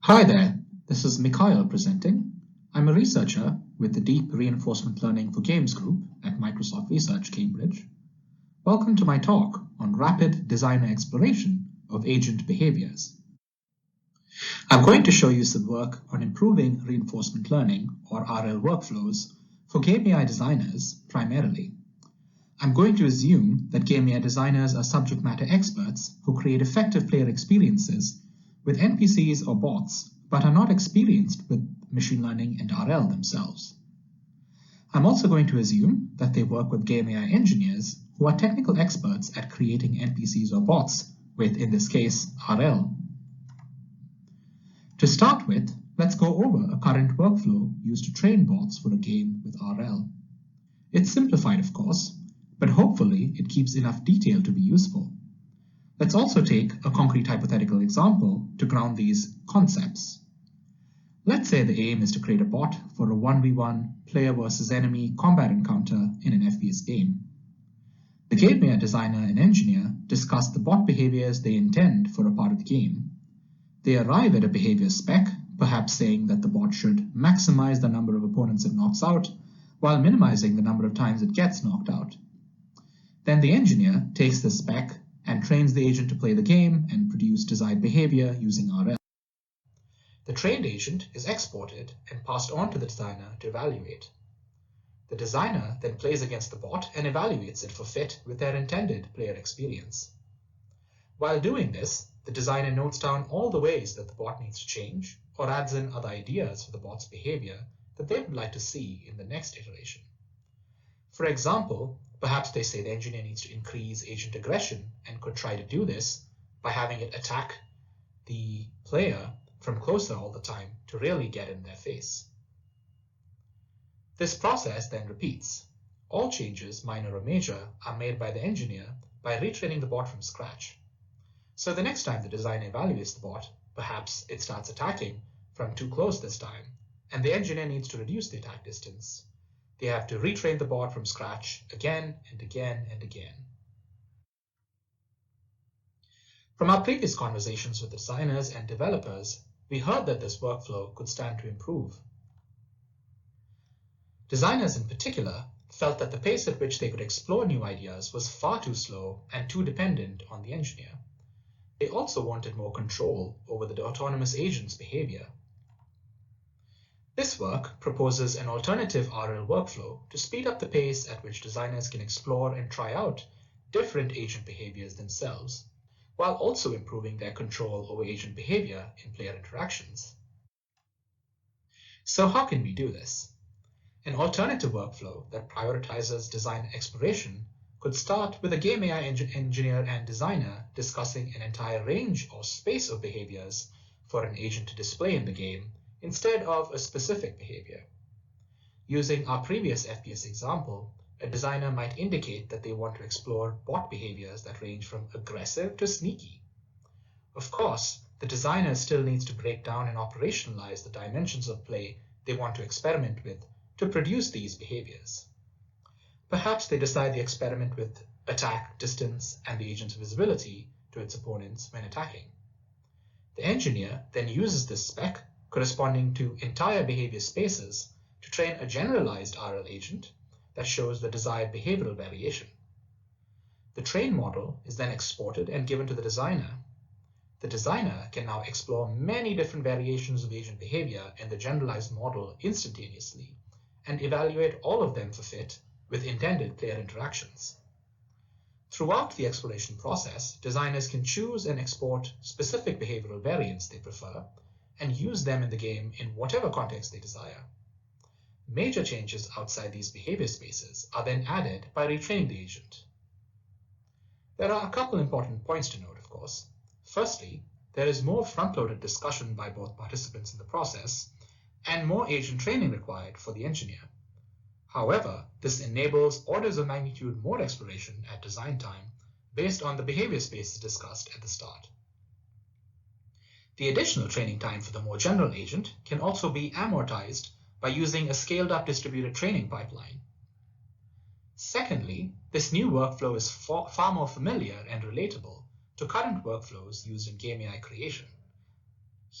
Hi there, this is Mikhail presenting. I'm a researcher with the Deep Reinforcement Learning for Games group at Microsoft Research Cambridge. Welcome to my talk on rapid designer exploration of agent behaviors. I'm going to show you some work on improving reinforcement learning, or RL workflows, for game AI designers primarily. I'm going to assume that game AI designers are subject matter experts who create effective player experiences with NPCs or bots, but are not experienced with machine learning and RL themselves. I'm also going to assume that they work with game AI engineers who are technical experts at creating NPCs or bots with, in this case, RL. To start with, let's go over a current workflow used to train bots for a game with RL. It's simplified, of course, but hopefully it keeps enough detail to be useful. Let's also take a concrete hypothetical example to ground these concepts. Let's say the aim is to create a bot for a 1v1 player versus enemy combat encounter in an FPS game. The game AI designer and engineer discuss the bot behaviors they intend for a part of the game. They arrive at a behavior spec, perhaps saying that the bot should maximize the number of opponents it knocks out, while minimizing the number of times it gets knocked out. Then the engineer takes this spec and trains the agent to play the game and produce desired behavior using RL. The trained agent is exported and passed on to the designer to evaluate. The designer then plays against the bot and evaluates it for fit with their intended player experience. While doing this, the designer notes down all the ways that the bot needs to change or adds in other ideas for the bot's behavior that they would like to see in the next iteration. For example, perhaps they say the engineer needs to increase agent aggression and could try to do this by having it attack the player from closer all the time to really get in their face. This process then repeats. All changes, minor or major, are made by the engineer by retraining the bot from scratch. So the next time the designer evaluates the bot, perhaps it starts attacking from too close this time, and the engineer needs to reduce the attack distance. They have to retrain the bot from scratch again and again and again. From our previous conversations with designers and developers, we heard that this workflow could stand to improve. Designers in particular felt that the pace at which they could explore new ideas was far too slow and too dependent on the engineer. They also wanted more control over the autonomous agent's behavior. This work proposes an alternative RL workflow to speed up the pace at which designers can explore and try out different agent behaviors themselves, while also improving their control over agent behavior in player interactions. So how can we do this? An alternative workflow that prioritizes design exploration could start with a game AI engineer and designer discussing an entire range or space of behaviors for an agent to display in the game instead of a specific behavior. Using our previous FPS example, a designer might indicate that they want to explore bot behaviors that range from aggressive to sneaky. Of course, the designer still needs to break down and operationalize the dimensions of play they want to experiment with to produce these behaviors. Perhaps they decide they experiment with attack distance and the agent's visibility to its opponents when attacking. The engineer then uses this spec corresponding to entire behavior spaces to train a generalized RL agent that shows the desired behavioral variation. The trained model is then exported and given to the designer. The designer can now explore many different variations of agent behavior in the generalized model instantaneously and evaluate all of them for fit with intended player interactions. Throughout the exploration process, designers can choose and export specific behavioral variants they prefer and use them in the game in whatever context they desire. Major changes outside these behavior spaces are then added by retraining the agent. There are a couple important points to note, of course. Firstly, there is more front-loaded discussion by both participants in the process and more agent training required for the engineer. However, this enables orders of magnitude more exploration at design time based on the behavior spaces discussed at the start. The additional training time for the more general agent can also be amortized by using a scaled-up distributed training pipeline. Secondly, this new workflow is far more familiar and relatable to current workflows used in game AI creation.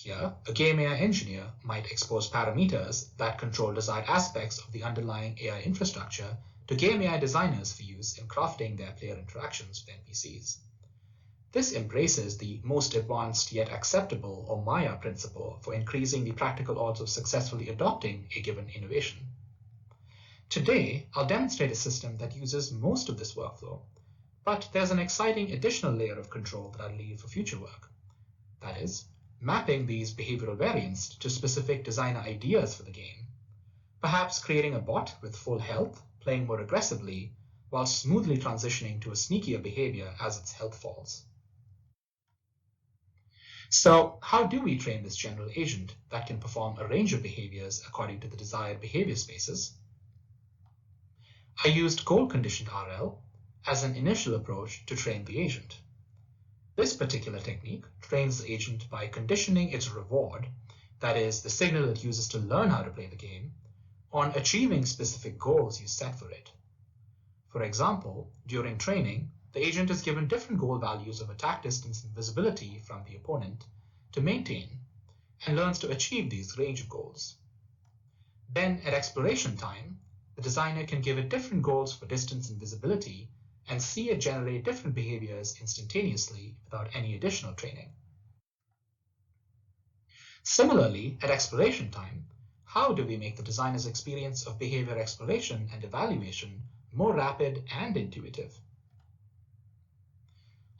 Here, a game AI engineer might expose parameters that control desired aspects of the underlying AI infrastructure to game AI designers for use in crafting their player interactions with NPCs. This embraces the most advanced yet acceptable or Maya principle for increasing the practical odds of successfully adopting a given innovation. Today, I'll demonstrate a system that uses most of this workflow, but there's an exciting additional layer of control that I'll leave for future work. That is, mapping these behavioral variants to specific designer ideas for the game, perhaps creating a bot with full health, playing more aggressively, while smoothly transitioning to a sneakier behavior as its health falls. So, how do we train this general agent that can perform a range of behaviors according to the desired behavior spaces? I used goal-conditioned RL as an initial approach to train the agent. This particular technique trains the agent by conditioning its reward, that is, the signal it uses to learn how to play the game, on achieving specific goals you set for it. For example, during training, the agent is given different goal values of attack distance and visibility from the opponent to maintain, and learns to achieve these range of goals. Then, at exploration time, the designer can give it different goals for distance and visibility and see it generate different behaviors instantaneously without any additional training. Similarly, at exploration time, how do we make the designer's experience of behavior exploration and evaluation more rapid and intuitive?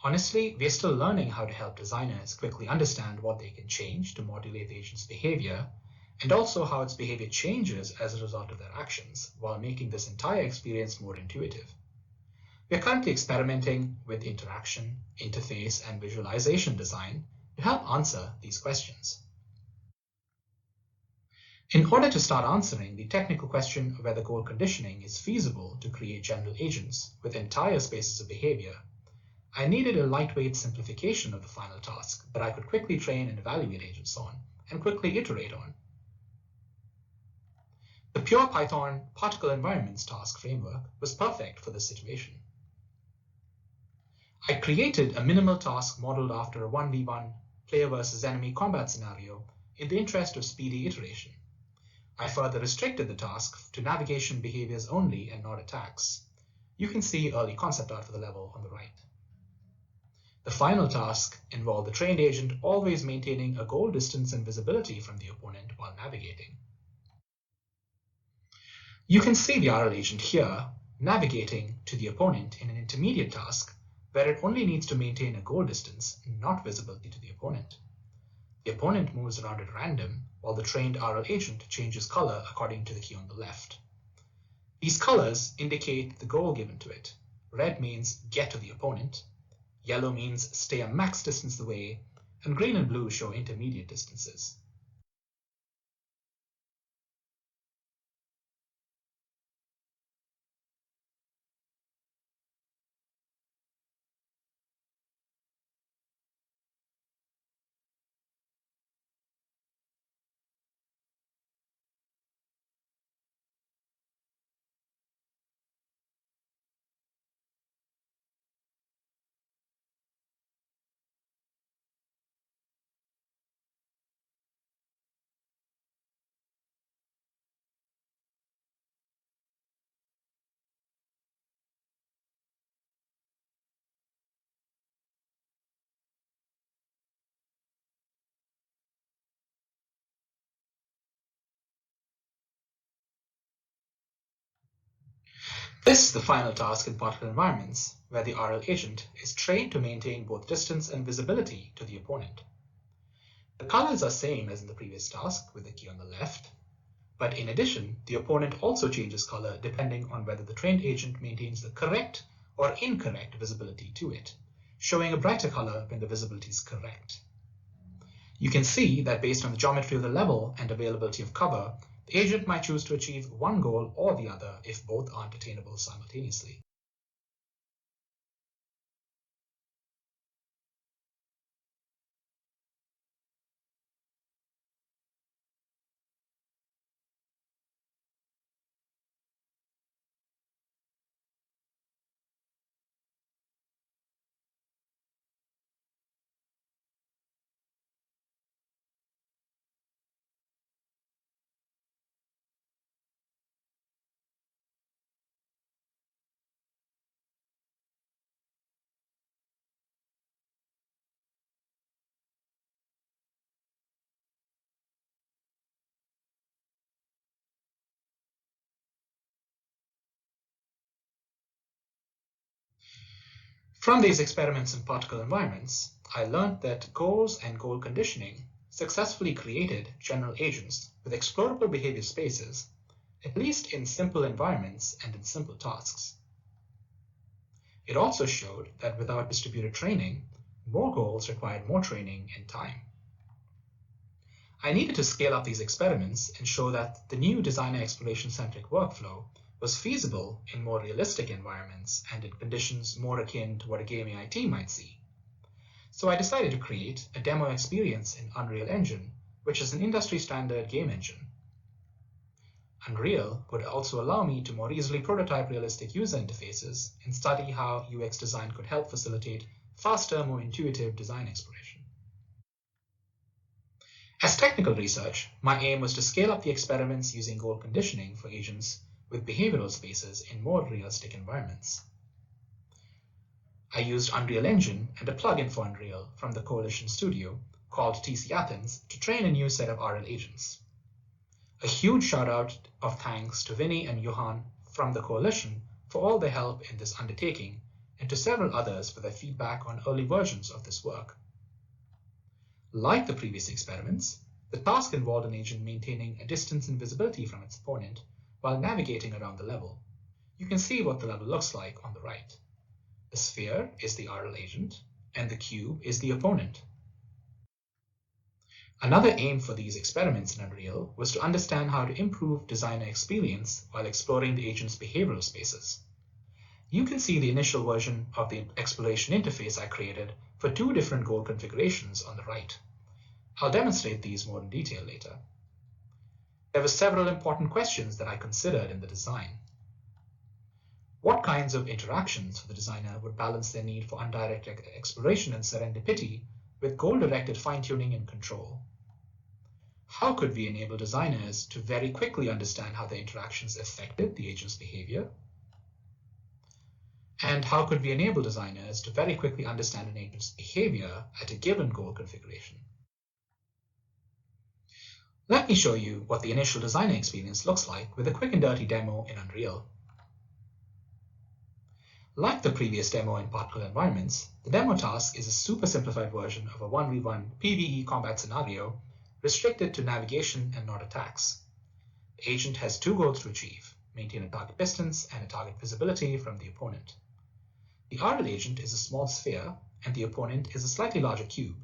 Honestly, we're still learning how to help designers quickly understand what they can change to modulate the agent's behavior, and also how its behavior changes as a result of their actions, while making this entire experience more intuitive. We are currently experimenting with interaction, interface, and visualization design to help answer these questions. In order to start answering the technical question of whether goal conditioning is feasible to create general agents with entire spaces of behavior, I needed a lightweight simplification of the final task that I could quickly train and evaluate agents on, and quickly iterate on. The pure Python particle environments task framework was perfect for this situation. I created a minimal task modeled after a 1v1 player versus enemy combat scenario in the interest of speedy iteration. I further restricted the task to navigation behaviors only and not attacks. You can see early concept art for the level on the right. The final task involved the trained agent always maintaining a goal distance and visibility from the opponent while navigating. You can see the RL agent here navigating to the opponent in an intermediate task where it only needs to maintain a goal distance, not visibility to the opponent. The opponent moves around at random, while the trained RL agent changes color according to the key on the left. These colors indicate the goal given to it. Red means get to the opponent, yellow means stay a max distance away, and green and blue show intermediate distances. This is the final task in particle environments, where the RL agent is trained to maintain both distance and visibility to the opponent. The colors are same as in the previous task with the key on the left, but in addition, the opponent also changes color depending on whether the trained agent maintains the correct or incorrect visibility to it, showing a brighter color when the visibility is correct. You can see that based on the geometry of the level and availability of cover, the agent might choose to achieve one goal or the other if both aren't attainable simultaneously. From these experiments in particle environments, I learned that goals and goal conditioning successfully created general agents with explorable behavior spaces, at least in simple environments and in simple tasks. It also showed that without distributed training, more goals required more training and time. I needed to scale up these experiments and show that the new designer exploration-centric workflow was feasible in more realistic environments and in conditions more akin to what a game AI team might see. So I decided to create a demo experience in Unreal Engine, which is an industry-standard game engine. Unreal would also allow me to more easily prototype realistic user interfaces and study how UX design could help facilitate faster, more intuitive design exploration. As technical research, my aim was to scale up the experiments using goal conditioning for agents with behavioral spaces in more realistic environments. I used Unreal Engine and a plugin for Unreal from the Coalition Studio called TC Athens to train a new set of RL agents. A huge shout out of thanks to Vinny and Johan from the Coalition for all their help in this undertaking, and to several others for their feedback on early versions of this work. Like the previous experiments, the task involved an agent maintaining a distance and visibility from its opponent while navigating around the level. You can see what the level looks like on the right. The sphere is the RL agent, and the cube is the opponent. Another aim for these experiments in Unreal was to understand how to improve designer experience while exploring the agent's behavioral spaces. You can see the initial version of the exploration interface I created for two different goal configurations on the right. I'll demonstrate these more in detail later. There were several important questions that I considered in the design. What kinds of interactions for the designer would balance their need for undirected exploration and serendipity with goal-directed fine-tuning and control? How could we enable designers to very quickly understand how their interactions affected the agent's behavior? And how could we enable designers to very quickly understand an agent's behavior at a given goal configuration? Let me show you what the initial designer experience looks like with a quick and dirty demo in Unreal. Like the previous demo in particle environments, the demo task is a super simplified version of a 1v1 PvE combat scenario restricted to navigation and not attacks. The agent has two goals to achieve: maintain a target distance and a target visibility from the opponent. The RL agent is a small sphere, and the opponent is a slightly larger cube.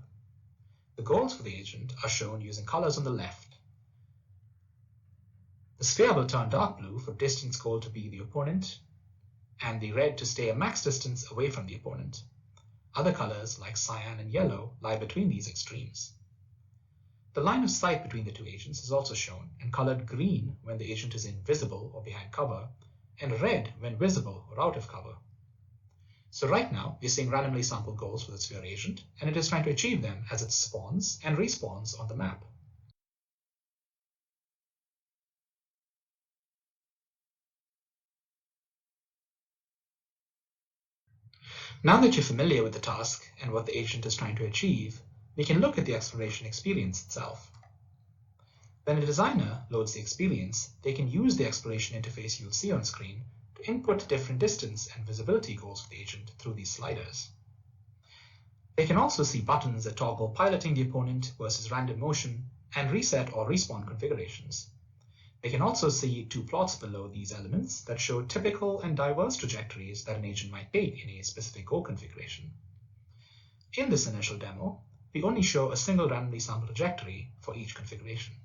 The goals for the agent are shown using colors on the left. The sphere will turn dark blue for distance goal to be the opponent, and the red to stay a max distance away from the opponent. Other colors, like cyan and yellow, lie between these extremes. The line of sight between the two agents is also shown and colored green when the agent is invisible or behind cover, and red when visible or out of cover. So right now, we're seeing randomly sampled goals for the sphere agent, and it is trying to achieve them as it spawns and respawns on the map. Now that you're familiar with the task and what the agent is trying to achieve, we can look at the exploration experience itself. When a designer loads the experience, they can use the exploration interface you'll see on screen to input different distance and visibility goals for the agent through these sliders. They can also see buttons that toggle piloting the opponent versus random motion and reset or respawn configurations. They can also see two plots below these elements that show typical and diverse trajectories that an agent might take in a specific goal configuration. In this initial demo, we only show a single randomly sampled trajectory for each configuration.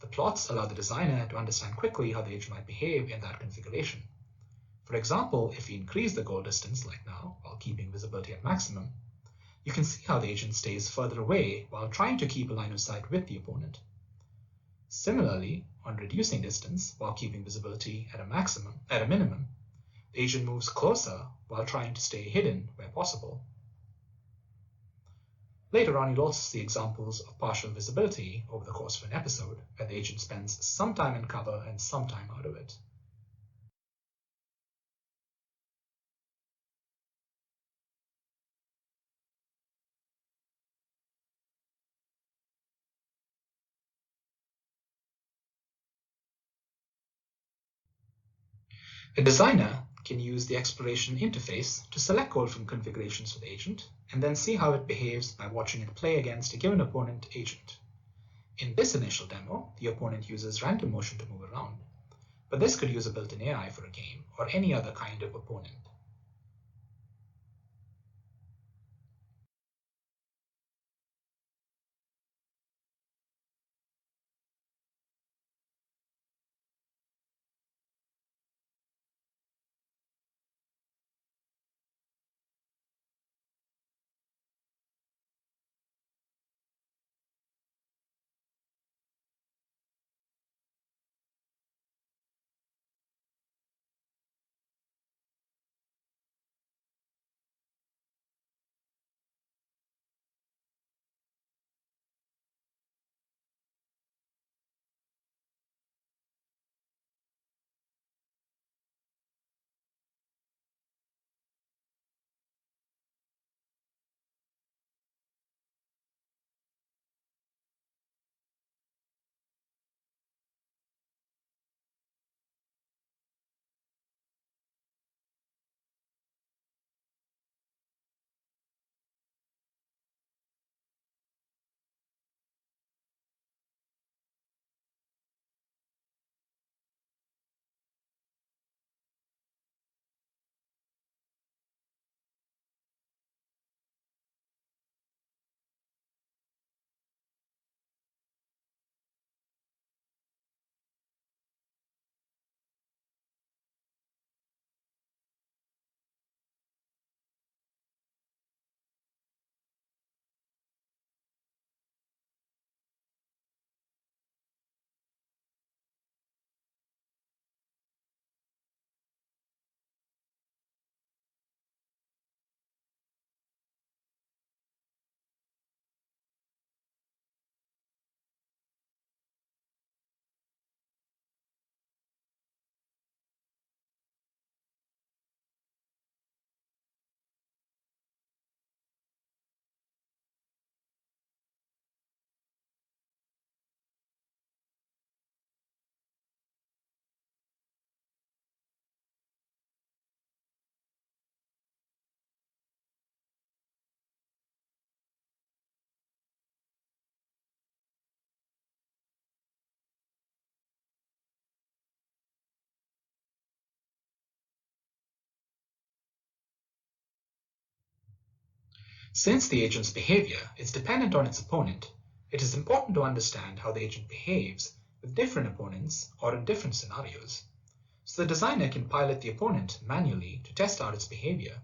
The plots allow the designer to understand quickly how the agent might behave in that configuration. For example, if we increase the goal distance, like now, while keeping visibility at maximum, you can see how the agent stays further away while trying to keep a line of sight with the opponent. Similarly, on reducing distance while keeping visibility at a minimum, the agent moves closer while trying to stay hidden where possible. Later on, you'll also see examples of partial visibility over the course of an episode, where the agent spends some time in cover and some time out of it. The designer can use the exploration interface to select goal from configurations for the agent, and then see how it behaves by watching it play against a given opponent agent. In this initial demo, the opponent uses random motion to move around, but this could use a built-in AI for a game or any other kind of opponent. Since the agent's behavior is dependent on its opponent, it is important to understand how the agent behaves with different opponents or in different scenarios, so the designer can pilot the opponent manually to test out its behavior.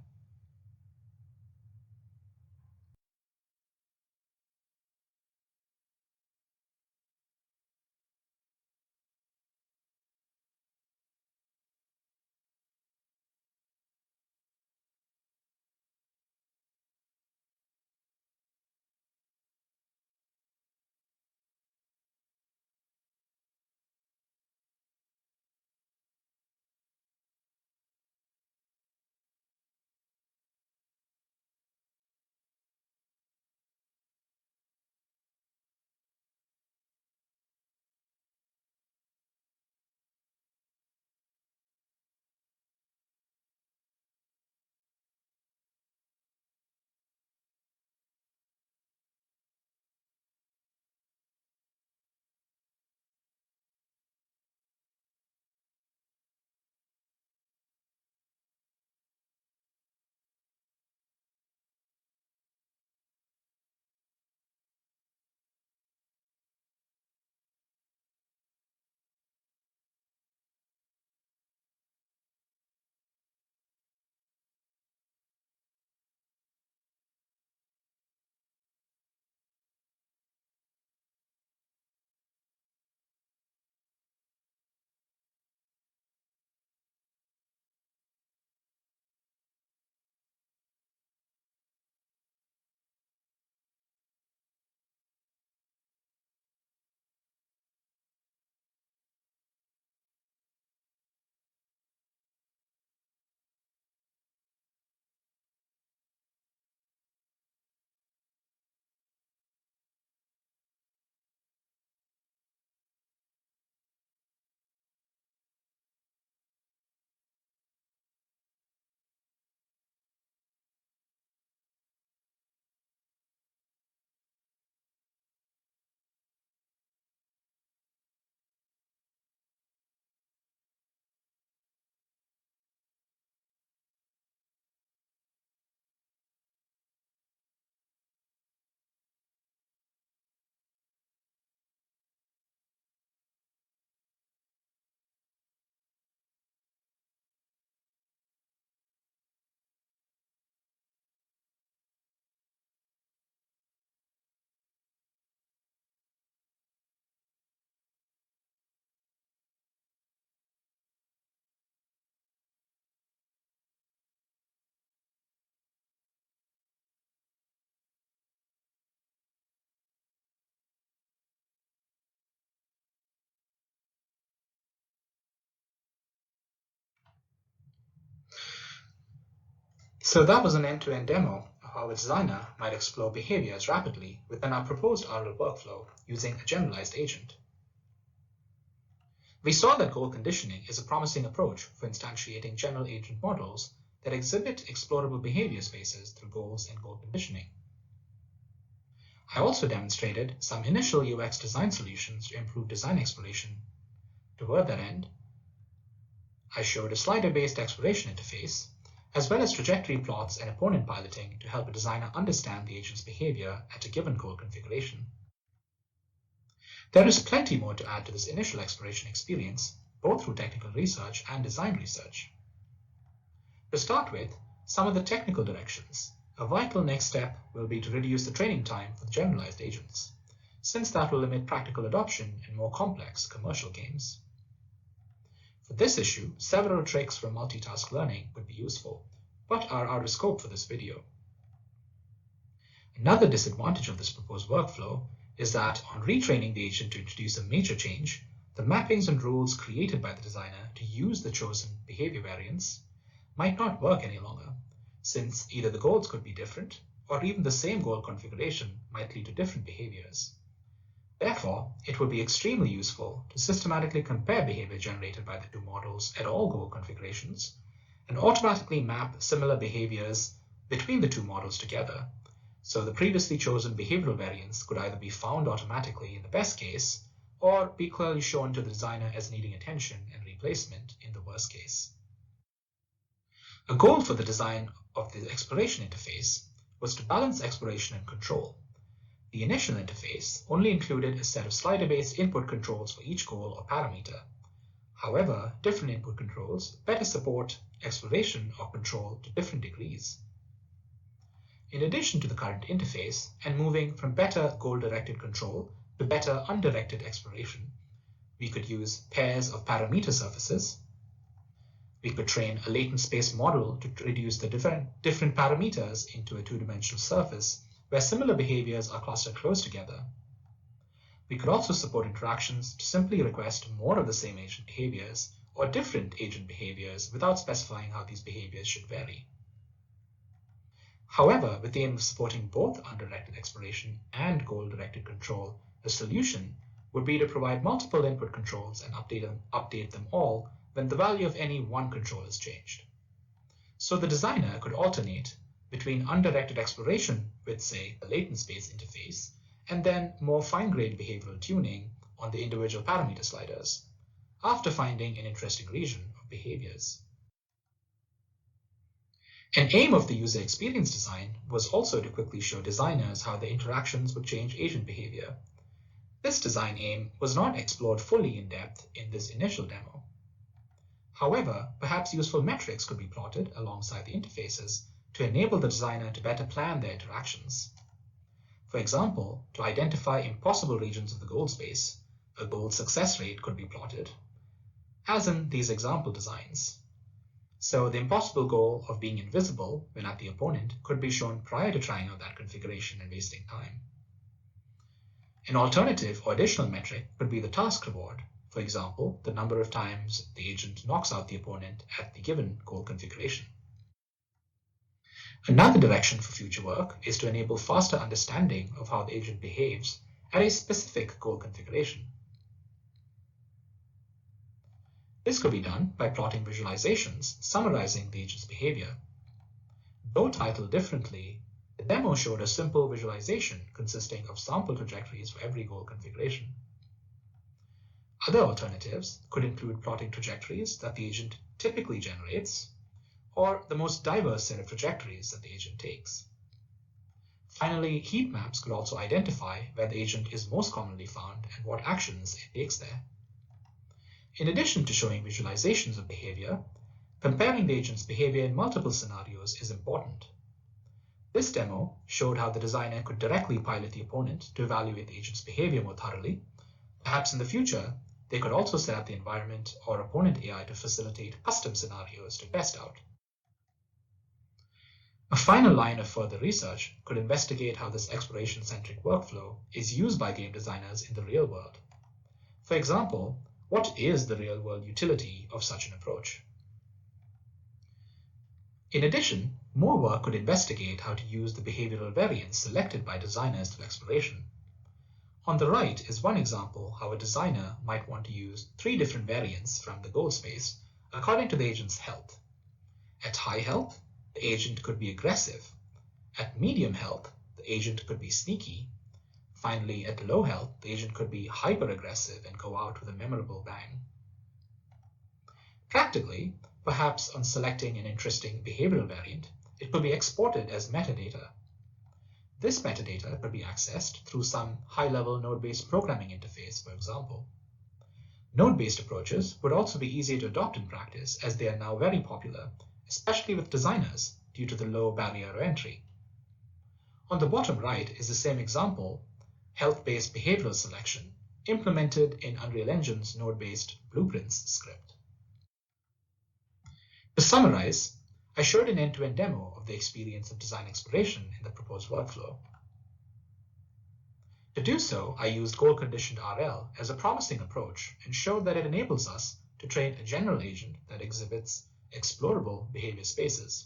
So that was an end-to-end demo of how a designer might explore behaviors rapidly within our proposed RL workflow using a generalized agent. We saw that goal conditioning is a promising approach for instantiating general agent models that exhibit explorable behavior spaces through goals and goal conditioning. I also demonstrated some initial UX design solutions to improve design exploration. Toward that end, I showed a slider-based exploration interface, as well as trajectory plots and opponent piloting to help a designer understand the agent's behavior at a given goal configuration. There is plenty more to add to this initial exploration experience, both through technical research and design research. To start with, some of the technical directions. A vital next step will be to reduce the training time for the generalized agents, since that will limit practical adoption in more complex commercial games. For this issue, several tricks for multitask learning would be useful, but are out of scope for this video. Another disadvantage of this proposed workflow is that on retraining the agent to introduce a major change, the mappings and rules created by the designer to use the chosen behavior variants might not work any longer, since either the goals could be different, or even the same goal configuration might lead to different behaviors. Therefore, it would be extremely useful to systematically compare behavior generated by the two models at all goal configurations and automatically map similar behaviors between the two models together, so the previously chosen behavioral variants could either be found automatically in the best case or be clearly shown to the designer as needing attention and replacement in the worst case. A goal for the design of the exploration interface was to balance exploration and control. The initial interface only included a set of slider-based input controls for each goal or parameter. However, different input controls better support exploration or control to different degrees. In addition to the current interface and moving from better goal-directed control to better undirected exploration, we could use pairs of parameter surfaces. We could train a latent space model to reduce the different parameters into a two-dimensional surface where similar behaviors are clustered close together. We could also support interactions to simply request more of the same agent behaviors or different agent behaviors without specifying how these behaviors should vary. However, with the aim of supporting both undirected exploration and goal-directed control, the solution would be to provide multiple input controls and update them all when the value of any one control is changed. So the designer could alternate between undirected exploration with, say, the latent space interface, and then more fine-grained behavioral tuning on the individual parameter sliders, after finding an interesting region of behaviors. An aim of the user experience design was also to quickly show designers how the interactions would change agent behavior. This design aim was not explored fully in depth in this initial demo. However, perhaps useful metrics could be plotted alongside the interfaces to enable the designer to better plan their interactions. For example, to identify impossible regions of the goal space, a goal success rate could be plotted, as in these example designs. So the impossible goal of being invisible when at the opponent could be shown prior to trying out that configuration and wasting time. An alternative or additional metric could be the task reward, for example, the number of times the agent knocks out the opponent at the given goal configuration. Another direction for future work is to enable faster understanding of how the agent behaves at a specific goal configuration. This could be done by plotting visualizations summarizing the agent's behavior. Though titled differently, the demo showed a simple visualization consisting of sample trajectories for every goal configuration. Other alternatives could include plotting trajectories that the agent typically generates, or the most diverse set of trajectories that the agent takes. Finally, heat maps could also identify where the agent is most commonly found and what actions it takes there. In addition to showing visualizations of behavior, comparing the agent's behavior in multiple scenarios is important. This demo showed how the designer could directly pilot the opponent to evaluate the agent's behavior more thoroughly. Perhaps in the future, they could also set up the environment or opponent AI to facilitate custom scenarios to test out. A final line of further research could investigate how this exploration-centric workflow is used by game designers in the real world. For example, what is the real-world utility of such an approach? In addition, More work could investigate how to use the behavioral variants selected by designers through exploration. On the right is one example how a designer might want to use 3 different variants from the goal space according to the agent's health. At high health, the agent could be aggressive. At medium health, the agent could be sneaky. Finally, at low health, the agent could be hyper-aggressive and go out with a memorable bang. Practically, perhaps on selecting an interesting behavioral variant, it could be exported as metadata. This metadata could be accessed through some high-level node-based programming interface, for example. Node-based approaches would also be easier to adopt in practice as they are now very popular, especially with designers due to the low barrier to entry. On the bottom right is the same example, health-based behavioral selection, implemented in Unreal Engine's node-based blueprints script. To summarize, I showed an end-to-end demo of the experience of design exploration in the proposed workflow. To do so, I used goal-conditioned RL as a promising approach and showed that it enables us to train a general agent that exhibits explorable behavior spaces.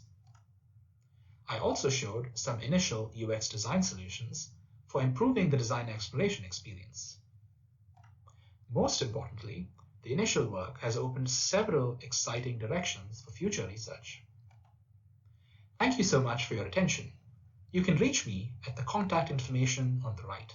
I also showed some initial UX design solutions for improving the design exploration experience. Most importantly, the initial work has opened several exciting directions for future research. Thank you so much for your attention. You can reach me at the contact information on the right.